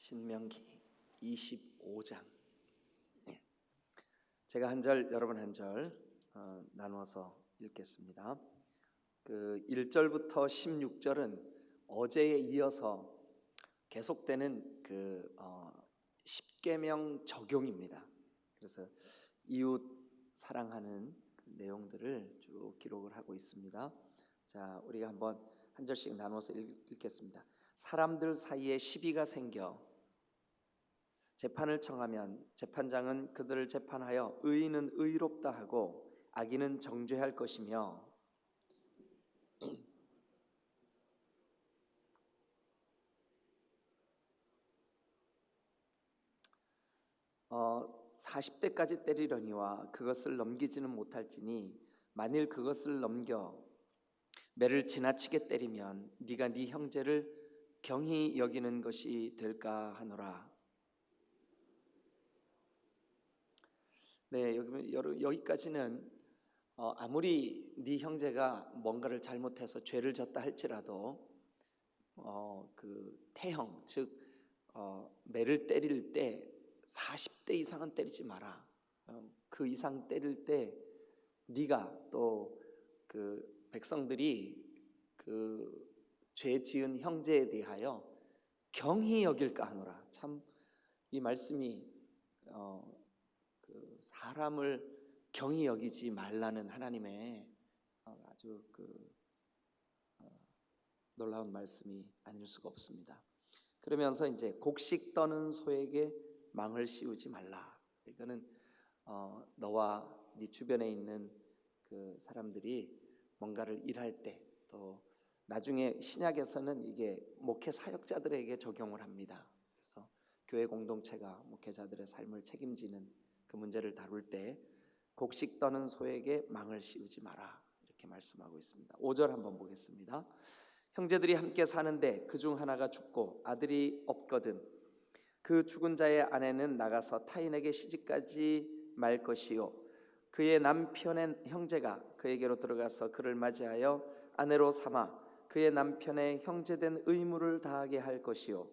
신명기 25장. 제가 한 절, 여러분 한 절 나눠서 읽겠습니다. 그 1절부터 16절은 어제에 이어서 계속되는 그 십계명 적용입니다. 그래서 이웃 사랑하는 그 내용들을 쭉 기록을 하고 있습니다. 자, 우리가 한번 한 절씩 나눠서 읽겠습니다. 사람들 사이에 시비가 생겨 재판을 청하면 재판장은 그들을 재판하여 의인은 의롭다 하고 악인은 정죄할 것이며 40대까지 때리려니와 그것을 넘기지는 못할지니 만일 그것을 넘겨 매를 지나치게 때리면 네가 네 형제를 경히 여기는 것이 될까 하노라. 네, 여기까지는 아무리 네 형제가 뭔가를 잘못해서 죄를 졌다 할지라도 그 태형, 즉 매를 때릴 때 40대 이상은 때리지 마라. 그 이상 때릴 때 네가 또 그 백성들이 그 죄 지은 형제에 대하여 경히 여길까 하노라. 참 이 말씀이 그 사람을 경히 여기지 말라는 하나님의 아주 그 놀라운 말씀이 아닐 수가 없습니다. 그러면서 이제 곡식 떠는 소에게 망을 씌우지 말라. 이거는 너와 네 주변에 있는 그 사람들이 뭔가를 일할 때 또 나중에 신약에서는 이게 목회 사역자들에게 적용을 합니다. 그래서 교회 공동체가 목회자들의 삶을 책임지는 그 문제를 다룰 때 곡식 떠는 소에게 망을 씌우지 마라 이렇게 말씀하고 있습니다. 5절 한번 보겠습니다. 형제들이 함께 사는데 그중 하나가 죽고 아들이 없거든 그 죽은 자의 아내는 나가서 타인에게 시집가지 말 것이요 그의 남편의 형제가 그에게로 들어가서 그를 맞이하여 아내로 삼아 그의 남편의 형제된 의무를 다하게 할 것이요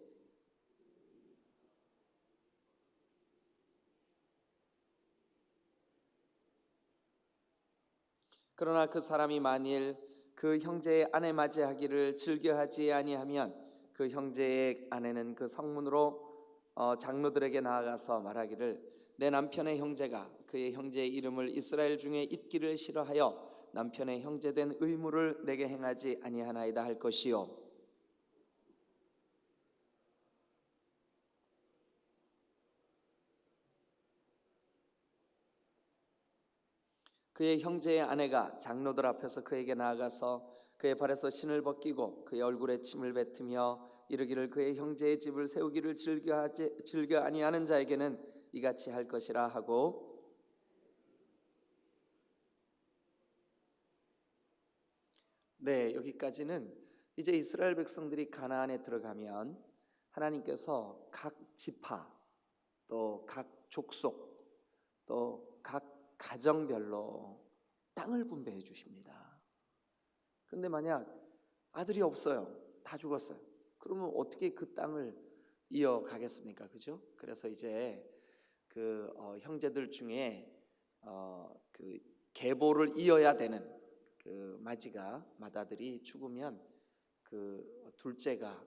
그러나 그 사람이 만일 그 형제의 아내 맞이하기를 즐겨하지 아니하면 그 형제의 아내는 그 성문으로 장로들에게 나아가서 말하기를 내 남편의 형제가 그의 형제의 이름을 이스라엘 중에 잊기를 싫어하여 남편의 형제된 의무를 내게 행하지 아니하나이다 할 것이요 그의 형제의 아내가 장로들 앞에서 그에게 나아가서 그의 발에서 신을 벗기고 그의 얼굴에 침을 뱉으며 이르기를 그의 형제의 집을 세우기를 즐겨 아니하는 자에게는 이같이 할 것이라 하고 네, 여기까지는 이제 이스라엘 백성들이 가나안에 들어가면 하나님께서 각 지파 또 각 족속 또 각 가정별로 땅을 분배해 주십니다. 그런데 만약 아들이 없어요. 다 죽었어요. 그러면 어떻게 그 땅을 이어가겠습니까? 그죠? 그래서 이제 그 형제들 중에 그 계보를 이어야 되는 그 맏아들이 죽으면 그 둘째가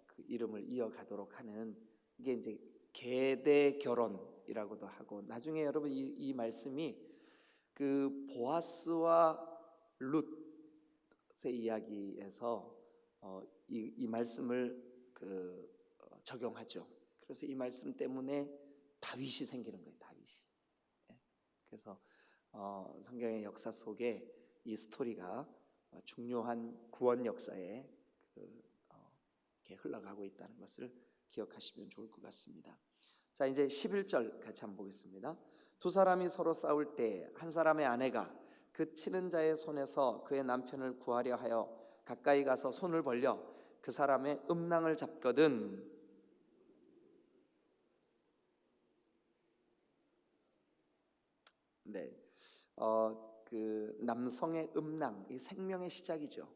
그 이름을 이어가도록 하는 이게 이제 계대 결혼이라고도 하고 나중에 여러분 이 말씀이 그 보아스와 룻의 이야기에서 이 말씀을 그 적용하죠. 그래서 이 말씀 때문에 다윗이 생기는 거예요. 다윗이. 그래서 성경의 역사 속에 이 스토리가 중요한 구원 역사에 이렇게 흘러가고 있다는 것을 기억하시면 좋을 것 같습니다. 자, 이제 11절 같이 한번 보겠습니다. 두 사람이 서로 싸울 때 한 사람의 아내가 그 치는 자의 손에서 그의 남편을 구하려 하여 가까이 가서 손을 벌려 그 사람의 음낭을 잡거든 네, 그 남성의 음낭, 이 생명의 시작이죠.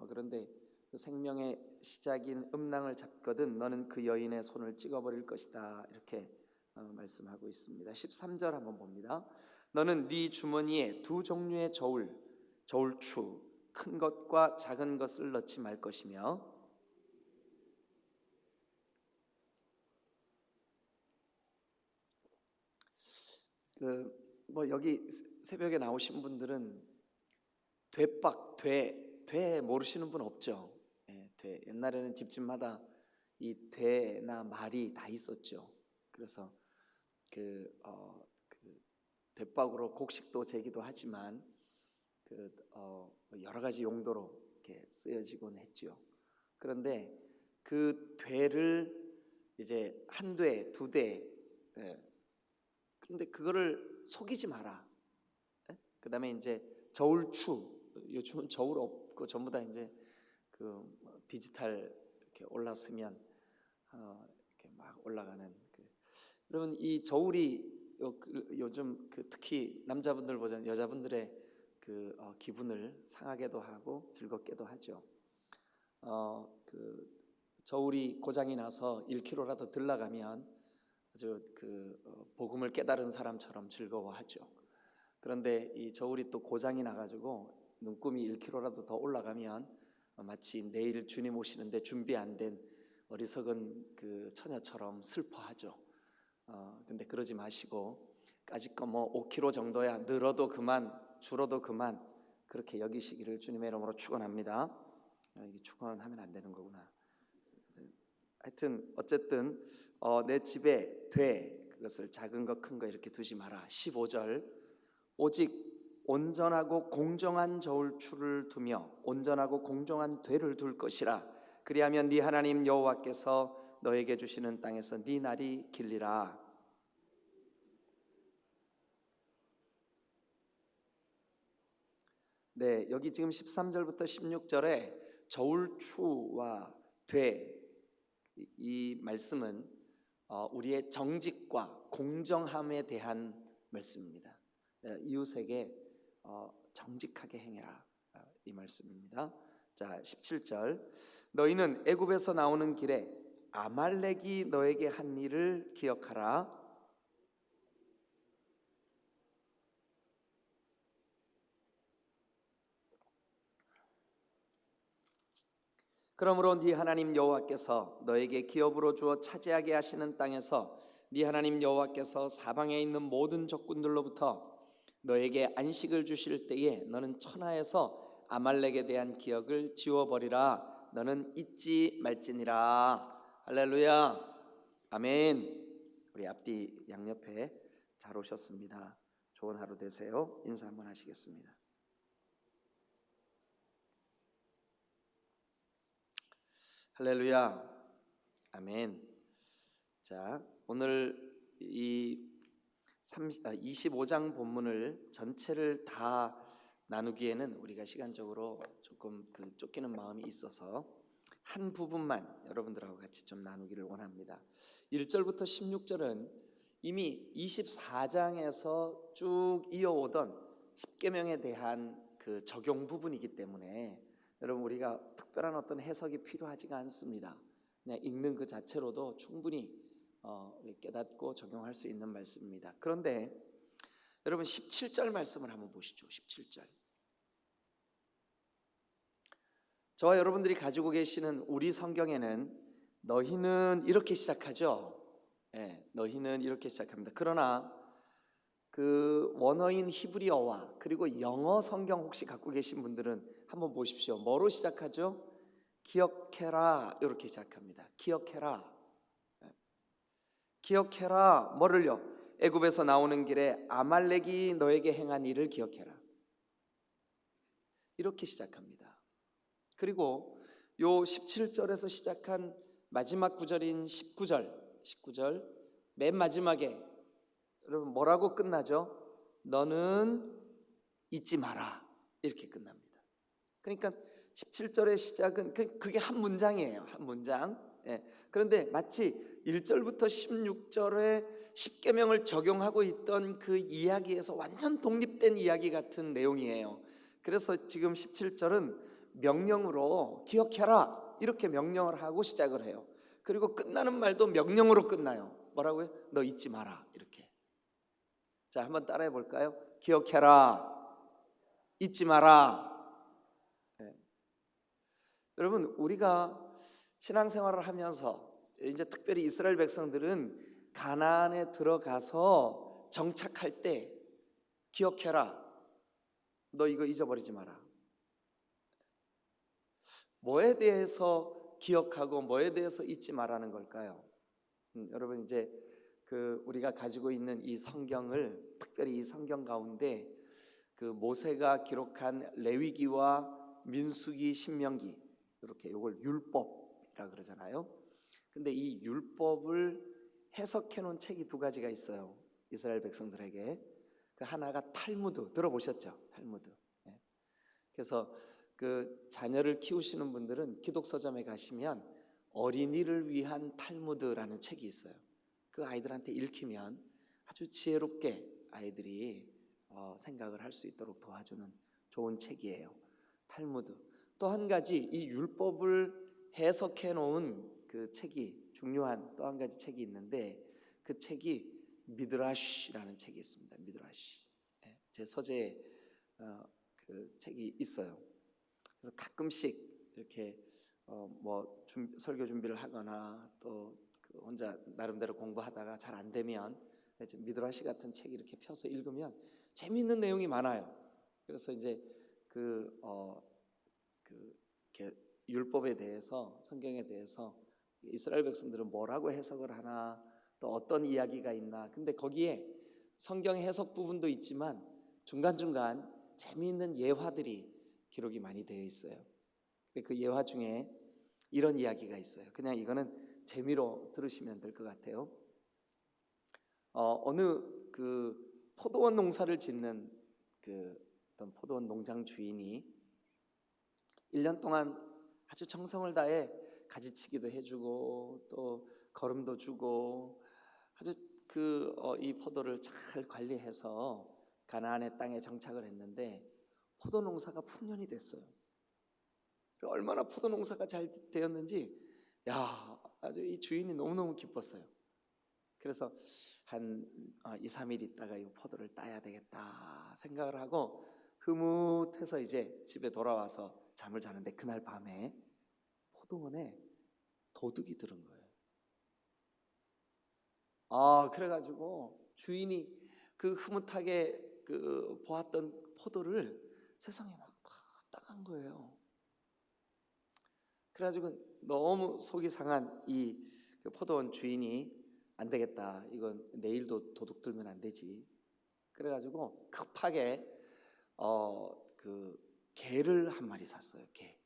그런데 그 생명의 시작인 음낭을 잡거든 너는 그 여인의 손을 찍어버릴 것이다. 이렇게 말씀하고 있습니다. 13절 한번 봅니다. 너는 네 주머니에 두 종류의 저울추 큰 것과 작은 것을 넣지 말 것이며 여기 새벽에 나오신 분들은 돼 모르시는 분 없죠? 돼. 옛날에는 집집마다 이 돼나 말이 다 있었죠. 그래서 그 대박으로 곡식도 재기도 하지만 여러 가지 용도로 이렇게 쓰여지곤 했죠. 그런데 그 되를 이제 한 돼, 두 돼, 그런데 그거를 속이지 마라. 그다음에 이제 저울추, 요즘은 저울 없고 전부 다 이제 디지털 이렇게 올랐으면 이렇게 막 올라가는 여러분 이 저울이 요즘 특히 남자분들보다는 여자분들의 기분을 상하게도 하고 즐겁게도 하죠. 저울이 고장이 나서 1km라도 덜 나가면 아주 복음을 깨달은 사람처럼 즐거워하죠. 그런데 이 저울이 또 고장이 나가지고 눈금이 1km라도 더 올라가면 마치 내일 주님 오시는데 준비 안 된 어리석은 처녀처럼 슬퍼하죠. 근데 그러지 마시고 까짓거 5km 정도야 늘어도 그만 줄어도 그만 그렇게 여기시기를 주님의 이름으로 축원합니다. 이게 축원하면 안 되는 거구나. 하여튼 어쨌든 내 집에 그것을 작은 거 큰 거 이렇게 두지 마라. 15절 오직 온전하고 공정한 저울추를 두며 온전하고 공정한 되를 둘 것이라. 그리하면 네 하나님 여호와께서 너에게 주시는 땅에서 네 날이 길리라. 네, 여기 지금 13절부터 16절에 저울추와 돼 이 말씀은 우리의 정직과 공정함에 대한 말씀입니다. 이웃에게 정직하게 행해라 이 말씀입니다. 자, 17절 너희는 애굽에서 나오는 길에 아말렉이 너에게 한 일을 기억하라. 그러므로 네 하나님 여호와께서 너에게 기업으로 주어 차지하게 하시는 땅에서 네 하나님 여호와께서 사방에 있는 모든 적군들로부터 너에게 안식을 주실 때에 너는 천하에서 아말렉에 대한 기억을 지워버리라. 너는 잊지 말지니라. 할렐루야. 아멘. 우리 앞뒤 양옆에 잘 오셨습니다. 좋은 하루 되세요. 인사 한번 하시겠습니다. 할렐루야. 아멘. 자, 오늘 이 25장 본문을 전체를 다 나누기에는 우리가 시간적으로 조금 쫓기는 마음이 있어서 한 부분만 여러분들하고 같이 좀 나누기를 원합니다. 1절부터 16절은 이미 24장에서 쭉 이어오던 십계명에 대한 적용 부분이기 때문에 여러분 우리가 특별한 어떤 해석이 필요하지가 않습니다. 그냥 읽는 그 자체로도 충분히 깨닫고 적용할 수 있는 말씀입니다. 그런데 여러분 17절 말씀을 한번 보시죠. 17절. 저와 여러분들이 가지고 계시는 우리 성경에는 너희는 이렇게 시작하죠. 너희는 이렇게 시작합니다. 그러나 원어인 히브리어와 그리고 영어 성경 혹시 갖고 계신 분들은 한번 보십시오. 뭐로 시작하죠? 기억해라 이렇게 시작합니다. 기억해라 뭐를요? 애굽에서 나오는 길에 아말렉이 너에게 행한 일을 기억해라. 이렇게 시작합니다. 그리고 요 17절에서 시작한 마지막 구절인 19절 맨 마지막에 여러분 뭐라고 끝나죠? 너는 잊지 마라 이렇게 끝납니다. 그러니까 17절의 시작은 그게 한 문장이에요. 한 문장. 그런데 마치 1절부터 16절에 십계명을 적용하고 있던 그 이야기에서 완전 독립된 이야기 같은 내용이에요. 그래서 지금 17절은 명령으로 기억해라 이렇게 명령을 하고 시작을 해요. 그리고 끝나는 말도 명령으로 끝나요. 뭐라고요? 너 잊지 마라 이렇게. 자, 한번 따라해 볼까요? 기억해라, 잊지 마라. 네. 여러분, 우리가 신앙생활을 하면서 이제 특별히 이스라엘 백성들은 가나안에 들어가서 정착할 때 기억해라, 너 이거 잊어버리지 마라. 뭐에 대해서 기억하고 뭐에 대해서 잊지 말라는 걸까요? 여러분, 이제 우리가 가지고 있는 이 성경을, 특별히 이 성경 가운데 모세가 기록한 레위기와 민수기, 신명기, 이렇게 요걸 율법이라 그러잖아요. 근데 이 율법을 해석해 놓은 책이 두 가지가 있어요, 이스라엘 백성들에게. 그 하나가 탈무드, 들어보셨죠? 탈무드. 네. 그래서 자녀를 키우시는 분들은 기독서점에 가시면 어린이를 위한 탈무드라는 책이 있어요. 그 아이들한테 읽히면 아주 지혜롭게 아이들이 생각을 할 수 있도록 도와주는 좋은 책이에요, 탈무드. 또 한 가지, 이 율법을 해석해 놓은 그 책이, 중요한 또 한 가지 책이 있는데, 그 책이 미드라시라는 책이 있습니다. 미드라시. 제 서재에 그 책이 있어요. 그래서 가끔씩 이렇게 설교 준비를 하거나 또 혼자 나름대로 공부하다가 잘 안 되면 미드라시 같은 책 이렇게 펴서 읽으면 재미있는 내용이 많아요. 그래서 이제 율법에 대해서, 성경에 대해서 이스라엘 백성들은 뭐라고 해석을 하나, 또 어떤 이야기가 있나. 근데 거기에 성경 해석 부분도 있지만 중간중간 재미있는 예화들이 기록이 많이 되어 있어요. 그 예화 중에 이런 이야기가 있어요. 그냥 이거는 재미로 들으시면 될 것 같아요. 어느 포도원 농사를 짓는 어떤 포도원 농장 주인이 1년 동안 아주 정성을 다해 가지치기도 해주고 또 거름도 주고 아주 이 포도를 잘 관리해서 가나안의 땅에 정착을 했는데 포도 농사가 풍년이 됐어요. 얼마나 포도 농사가 잘 되었는지 아주 이 주인이 너무너무 기뻤어요. 그래서 한 2, 3일 있다가 이 포도를 따야 되겠다 생각을 하고 흐뭇해서 이제 집에 돌아와서 잠을 자는데, 그날 밤에 포도원에 도둑이 들은 거예요. 그래가지고 주인이 흐뭇하게 보았던 포도를 세상에 막 다 따간 거예요. 그래가지고 너무 속이 상한 이 포도원 주인이 안 되겠다, 이건 내일도 도둑 들면 안 되지. 그래가지고 급하게 개를 한 마리 샀어요. 개.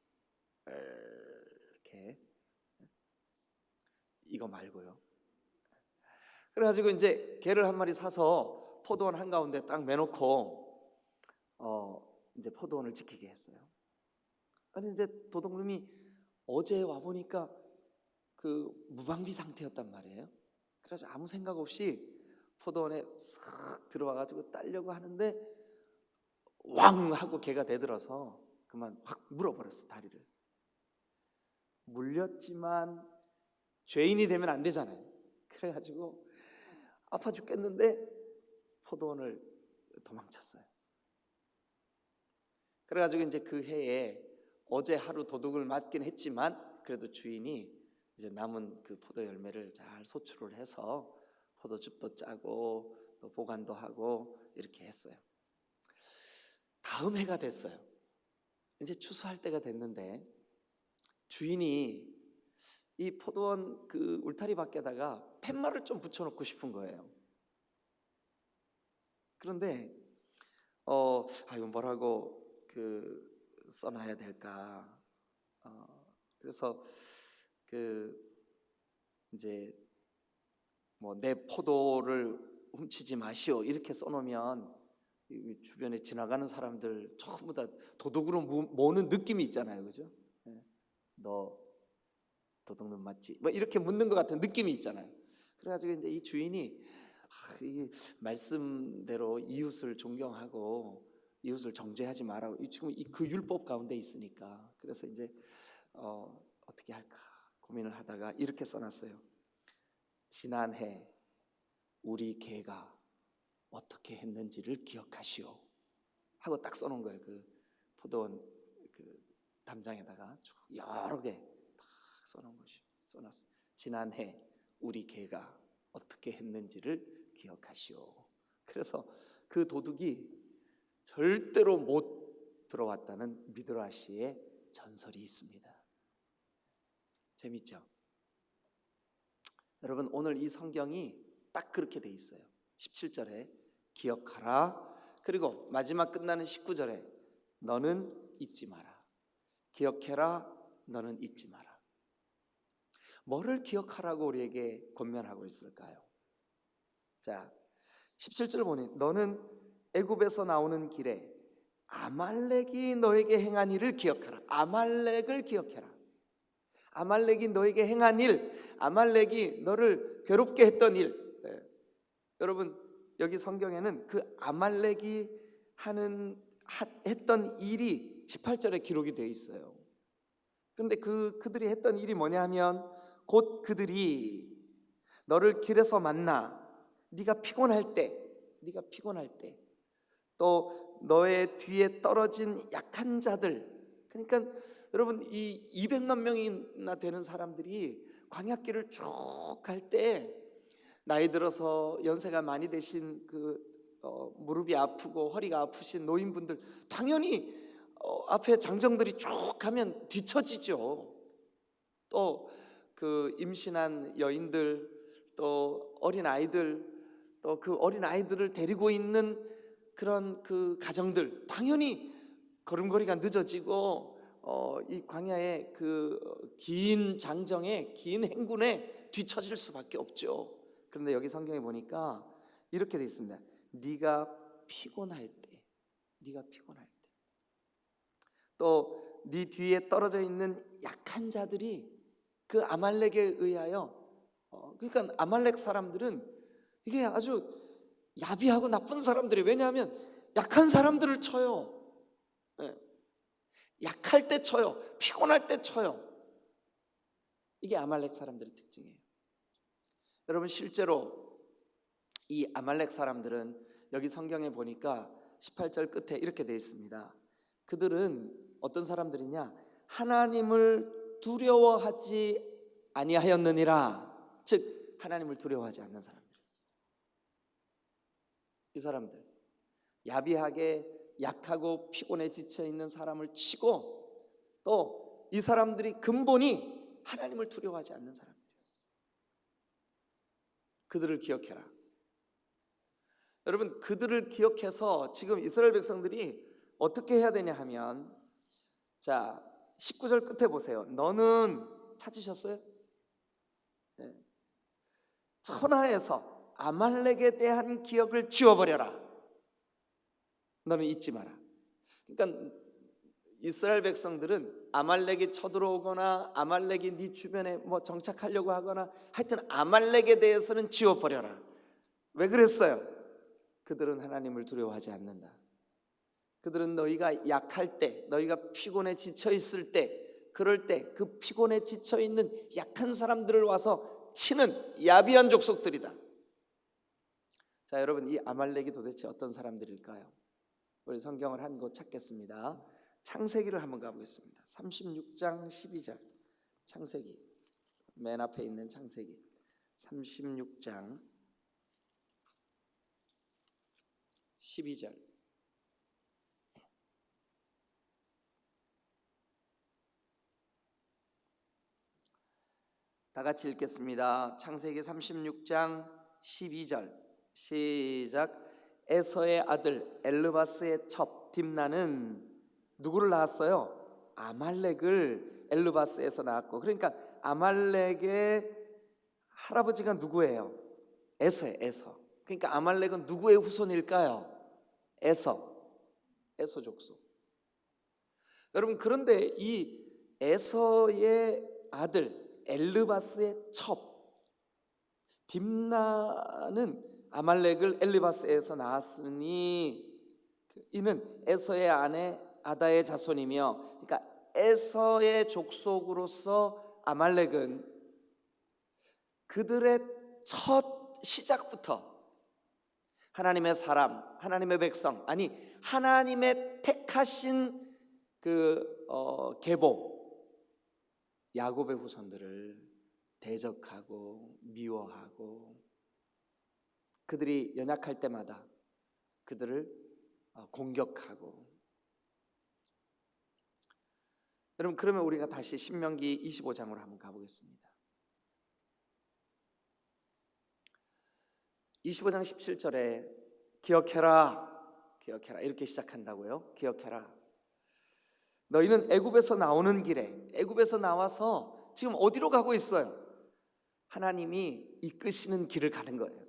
이거 말고요. 그래가지고 이제 개를 한 마리 사서 포도원 한가운데 딱 매놓고 이제 포도원을 지키게 했어요. 아니 근데 도둑놈이 어제 와 보니까 무방비 상태였단 말이에요. 그래서 아무 생각 없이 포도원에 싹 들어와가지고 따려고 하는데 왕 하고 개가 대들어서 그만 확 물어버렸어, 다리를. 물렸지만 죄인이 되면 안 되잖아요. 그래가지고 아파 죽겠는데 포도원을 도망쳤어요. 그래가지고 이제 그 해에 어제 하루 도둑을 맞긴 했지만 그래도 주인이 이제 남은 포도 열매를 잘 소출을 해서 포도즙도 짜고 또 보관도 하고 이렇게 했어요. 다음 해가 됐어요. 이제 추수할 때가 됐는데 주인이 이 포도원 울타리 밖에다가 팻말을 좀 붙여놓고 싶은 거예요. 그런데 이거 뭐라고 써놔야 될까? 그래서 이제 내 포도를 훔치지 마시오 이렇게 써놓으면 이 주변에 지나가는 사람들 전부 다 도둑으로 모는 느낌이 있잖아요, 그죠? 너 도둑놈 맞지? 이렇게 묻는 것 같은 느낌이 있잖아요. 그래가지고 이제 이 주인이 이 말씀대로 이웃을 존경하고 이웃을 정죄하지 말라고. 지금 그 율법 가운데 있으니까. 그래서 이제 어떻게 할까 고민을 하다가 이렇게 써놨어요. 지난해 우리 개가 어떻게 했는지를 기억하시오 하고 딱 써놓은 거예요. 그 포도원 그 담장에다가 쭉 여러 개 딱 써놓은 것이 써놨어요. 지난해 우리 개가 어떻게 했는지를 기억하시오. 그래서 그 도둑이 절대로 못 들어왔다는 미드라시의 전설이 있습니다. 재밌죠? 여러분, 오늘 이 성경이 딱 그렇게 돼 있어요. 17절에 기억하라. 그리고 마지막 끝나는 19절에 너는 잊지 마라. 기억해라. 너는 잊지 마라. 뭐를 기억하라고 우리에게 권면하고 있을까요? 자, 17절 보니 너는 애굽에서 나오는 길에 아말렉이 너에게 행한 일을 기억하라. 아말렉을 기억해라. 아말렉이 너에게 행한 일, 아말렉이 너를 괴롭게 했던 일. 여러분, 여기 성경에는 그 아말렉이 했던 일이 18절에 기록이 되어 있어요. 그런데 그들이 했던 일이 뭐냐 하면 곧 그들이 너를 길에서 만나 네가 피곤할 때 또 너의 뒤에 떨어진 약한 자들. 그러니까 여러분, 이 200만 명이나 되는 사람들이 광야길을 쭉 갈 때 나이 들어서 연세가 많이 되신 무릎이 아프고 허리가 아프신 노인분들 당연히 앞에 장정들이 쭉 가면 뒤처지죠. 또 그 임신한 여인들, 또 어린 아이들, 또 그 어린 아이들을 데리고 있는 그런 그 가정들 당연히 걸음걸이가 늦어지고 이 광야의 그 긴 장정에 긴 행군에 뒤처질 수밖에 없죠. 그런데 여기 성경에 보니까 이렇게 되어 있습니다. 네가 피곤할 때, 또 네 뒤에 떨어져 있는 약한 자들이 그 아말렉에 의하여 그러니까 아말렉 사람들은 이게 아주 야비하고 나쁜 사람들이, 왜냐하면 약한 사람들을 쳐요. 약할 때 쳐요. 피곤할 때 쳐요. 이게 아말렉 사람들의 특징이에요. 여러분, 실제로 이 아말렉 사람들은 여기 성경에 보니까 18절 끝에 이렇게 되어 있습니다. 그들은 어떤 사람들이냐? 하나님을 두려워하지 아니하였느니라. 즉 하나님을 두려워하지 않는 사람들이었어요. 이 사람들 야비하게 약하고 피곤에 지쳐 있는 사람을 치고 또 이 사람들이 근본이 하나님을 두려워하지 않는 사람들이었어요. 그들을 기억해라. 여러분, 그들을 기억해서 지금 이스라엘 백성들이 어떻게 해야 되냐 하면, 자 19절 끝에 보세요. 너는 찾으셨어요? 네. 천하에서 아말렉에 대한 기억을 지워버려라. 너는 잊지 마라. 그러니까 이스라엘 백성들은 아말렉이 쳐들어오거나 아말렉이 네 주변에 뭐 정착하려고 하거나 하여튼 아말렉에 대해서는 지워버려라. 왜 그랬어요? 그들은 하나님을 두려워하지 않는다. 그들은 너희가 약할 때, 너희가 피곤에 지쳐 있을 때, 그럴 때 그 피곤에 지쳐 있는 약한 사람들을 와서 치는 야비한 족속들이다. 자, 여러분, 이 아말렉이 도대체 어떤 사람들일까요? 우리 성경을 한 곳 찾겠습니다. 창세기를 한번 가보겠습니다. 36장 12절. 창세기 맨 앞에 있는 창세기 36장 12절. 다 같이 읽겠습니다. 창세기 36장 12절 시작. 에서의 아들 엘르바스의 첩 딥나는 누구를 낳았어요? 아말렉을 엘르바스에서 낳았고, 그러니까 아말렉의 할아버지가 누구예요? 에서예요. 에서. 그러니까 아말렉은 누구의 후손일까요? 에서 족속. 여러분, 그런데 이 에서의 아들 엘르바스의 첩 딥나는 아말렉을 엘르바스에서 낳았으니 이는 에서의 아내 아다의 자손이며, 그러니까 에서의 족속으로서 아말렉은 그들의 첫 시작부터 하나님의 사람, 하나님의 백성, 아니 하나님의 택하신 계보 야곱의 후손들을 대적하고 미워하고, 그들이 연약할 때마다 그들을 공격하고. 여러분, 그러면 우리가 다시 신명기 25장으로 한번 가보겠습니다. 25장 17절에 기억해라, 기억해라 이렇게 시작한다고요. 기억해라. 너희는 애굽에서 나오는 길에, 애굽에서 나와서 지금 어디로 가고 있어요? 하나님이 이끄시는 길을 가는 거예요.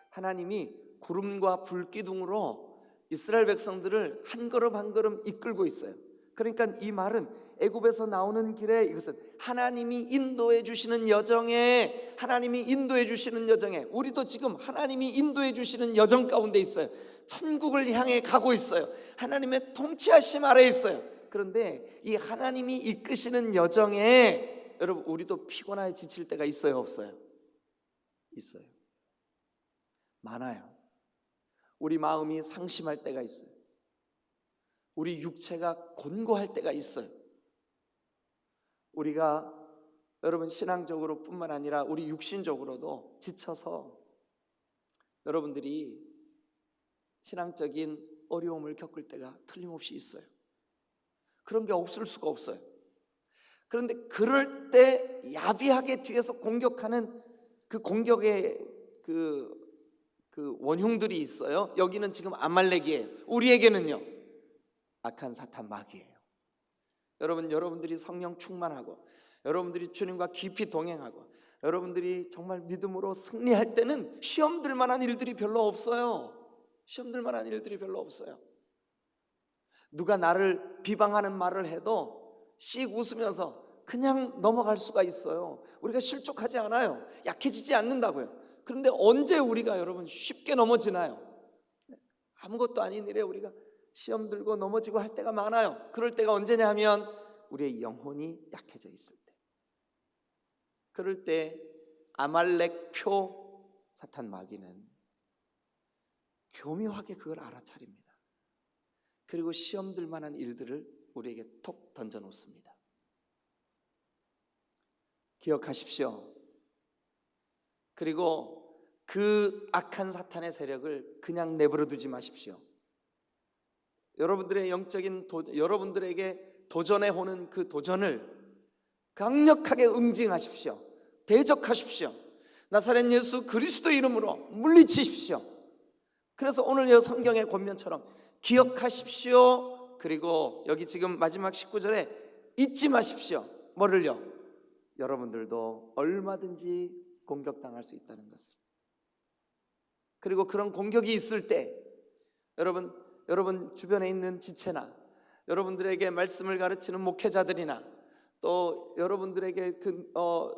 하나님이 구름과 불기둥으로 이스라엘 백성들을 한 걸음 한 걸음 이끌고 있어요. 그러니까 이 말은 애굽에서 나오는 길에, 이것은 하나님이 인도해 주시는 여정에, 하나님이 인도해 주시는 여정에, 우리도 지금 하나님이 인도해 주시는 여정 가운데 있어요. 천국을 향해 가고 있어요. 하나님의 통치하심 아래에 있어요. 그런데 이 하나님이 이끄시는 여정에 여러분, 우리도 피곤하게 지칠 때가 있어요, 없어요? 있어요. 많아요. 우리 마음이 상심할 때가 있어요. 우리 육체가 곤고할 때가 있어요. 우리가 여러분 신앙적으로 뿐만 아니라 우리 육신적으로도 지쳐서 여러분들이 신앙적인 어려움을 겪을 때가 틀림없이 있어요. 그런 게 없을 수가 없어요. 그런데 그럴 때 야비하게 뒤에서 공격하는 그 공격의 그 원흉들이 있어요. 여기는 지금 아말렉이에요. 우리에게는요, 악한 사탄 마귀예요. 여러분, 여러분들이 성령 충만하고 여러분들이 주님과 깊이 동행하고 여러분들이 정말 믿음으로 승리할 때는 시험들 만한 일들이 별로 없어요. 시험들 만한 일들이 별로 없어요. 누가 나를 비방하는 말을 해도 씩 웃으면서 그냥 넘어갈 수가 있어요. 우리가 실족하지 않아요. 약해지지 않는다고요. 그런데 언제 우리가 여러분 쉽게 넘어지나요? 아무것도 아닌 일에 우리가 시험 들고 넘어지고 할 때가 많아요. 그럴 때가 언제냐 하면 우리의 영혼이 약해져 있을 때. 그럴 때 아말렉 표 사탄 마귀는 교묘하게 그걸 알아차립니다. 그리고 시험 들 만한 일들을 우리에게 톡 던져 놓습니다. 기억하십시오. 그리고 그 악한 사탄의 세력을 그냥 내버려 두지 마십시오. 여러분들의 영적인 여러분들에게 도전해 오는 그 도전을 강력하게 응징하십시오. 대적하십시오. 나사렛 예수 그리스도 이름으로 물리치십시오. 그래서 오늘 이 성경의 권면처럼 기억하십시오. 그리고 여기 지금 마지막 19절에 잊지 마십시오. 뭐를요? 여러분들도 얼마든지 공격당할 수 있다는 것을. 그리고 그런 공격이 있을 때 여러분 주변에 있는 지체나 여러분들에게 말씀을 가르치는 목회자들이나 또 여러분들에게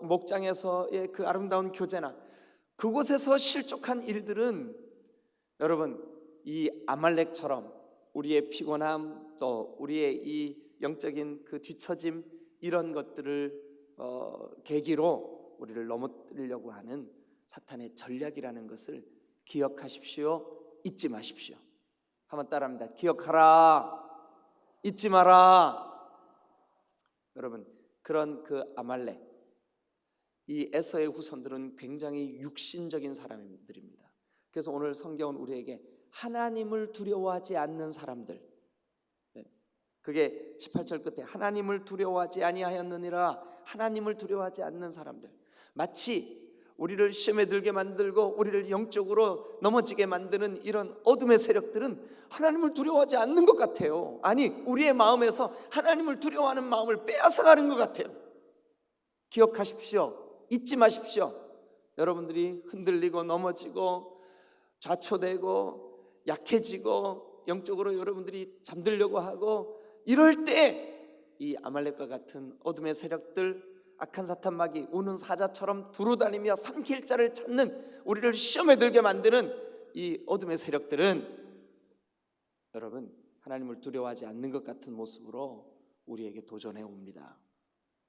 목장에서의 그 아름다운 교제나 그곳에서 실족한 일들은 여러분 이 아말렉처럼 우리의 피곤함 또 우리의 이 영적인 그 뒤처짐 이런 것들을 계기로 우리를 넘어뜨리려고 하는 사탄의 전략이라는 것을 기억하십시오. 잊지 마십시오. 한번 따라합니다. 기억하라. 잊지 마라. 여러분, 그런 그 아말렉, 이 에서의 후손들은 굉장히 육신적인 사람들입니다. 그래서 오늘 성경은 우리에게 하나님을 두려워하지 않는 사람들, 그게 18절 끝에 하나님을 두려워하지 아니하였느니라, 하나님을 두려워하지 않는 사람들, 마치 우리를 시험에 들게 만들고 우리를 영적으로 넘어지게 만드는 이런 어둠의 세력들은 하나님을 두려워하지 않는 것 같아요. 아니, 우리의 마음에서 하나님을 두려워하는 마음을 빼앗아가는 것 같아요. 기억하십시오. 잊지 마십시오. 여러분들이 흔들리고 넘어지고 좌초되고 약해지고 영적으로 여러분들이 잠들려고 하고 이럴 때 이 아말렉과 같은 어둠의 세력들, 악한 사탄 마귀, 우는 사자처럼 두루다니며 삼킬 자를 찾는 우리를 시험에 들게 만드는 이 어둠의 세력들은 여러분 하나님을 두려워하지 않는 것 같은 모습으로 우리에게 도전해 옵니다.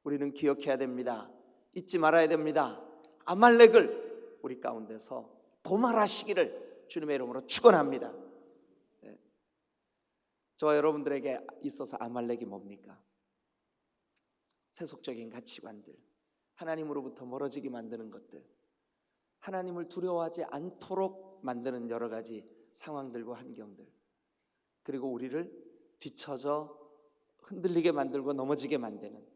우리는 기억해야 됩니다. 잊지 말아야 됩니다. 아말렉을 우리 가운데서 도말하시기를 주님의 이름으로 축원합니다. 저와 여러분들에게 있어서 아말렉이 뭡니까? 세속적인 가치관들, 하나님으로부터 멀어지게 만드는 것들, 하나님을 두려워하지 않도록 만드는 여러 가지 상황들과 환경들, 그리고 우리를 뒤처져 흔들리게 만들고 넘어지게 만드는,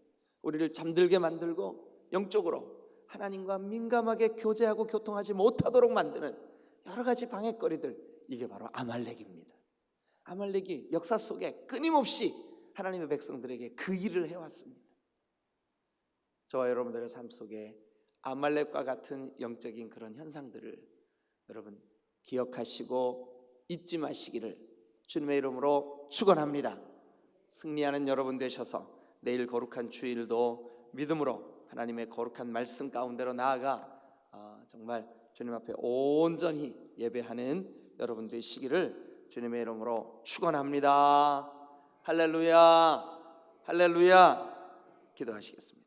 우리를 잠들게 만들고 영적으로 하나님과 민감하게 교제하고 교통하지 못하도록 만드는 여러 가지 방해거리들, 이게 바로 아말렉입니다. 아말렉이 역사 속에 끊임없이 하나님의 백성들에게 그 일을 해왔습니다. 저와 여러분들의 삶 속에 아말렉과 같은 영적인 그런 현상들을 여러분 기억하시고 잊지 마시기를 주님의 이름으로 축원합니다. 승리하는 여러분 되셔서 내일 거룩한 주일도 믿음으로 하나님의 거룩한 말씀 가운데로 나아가 정말 주님 앞에 온전히 예배하는 여러분 되시기를 주님의 이름으로 축원합니다. 할렐루야, 할렐루야. 기도하시겠습니다.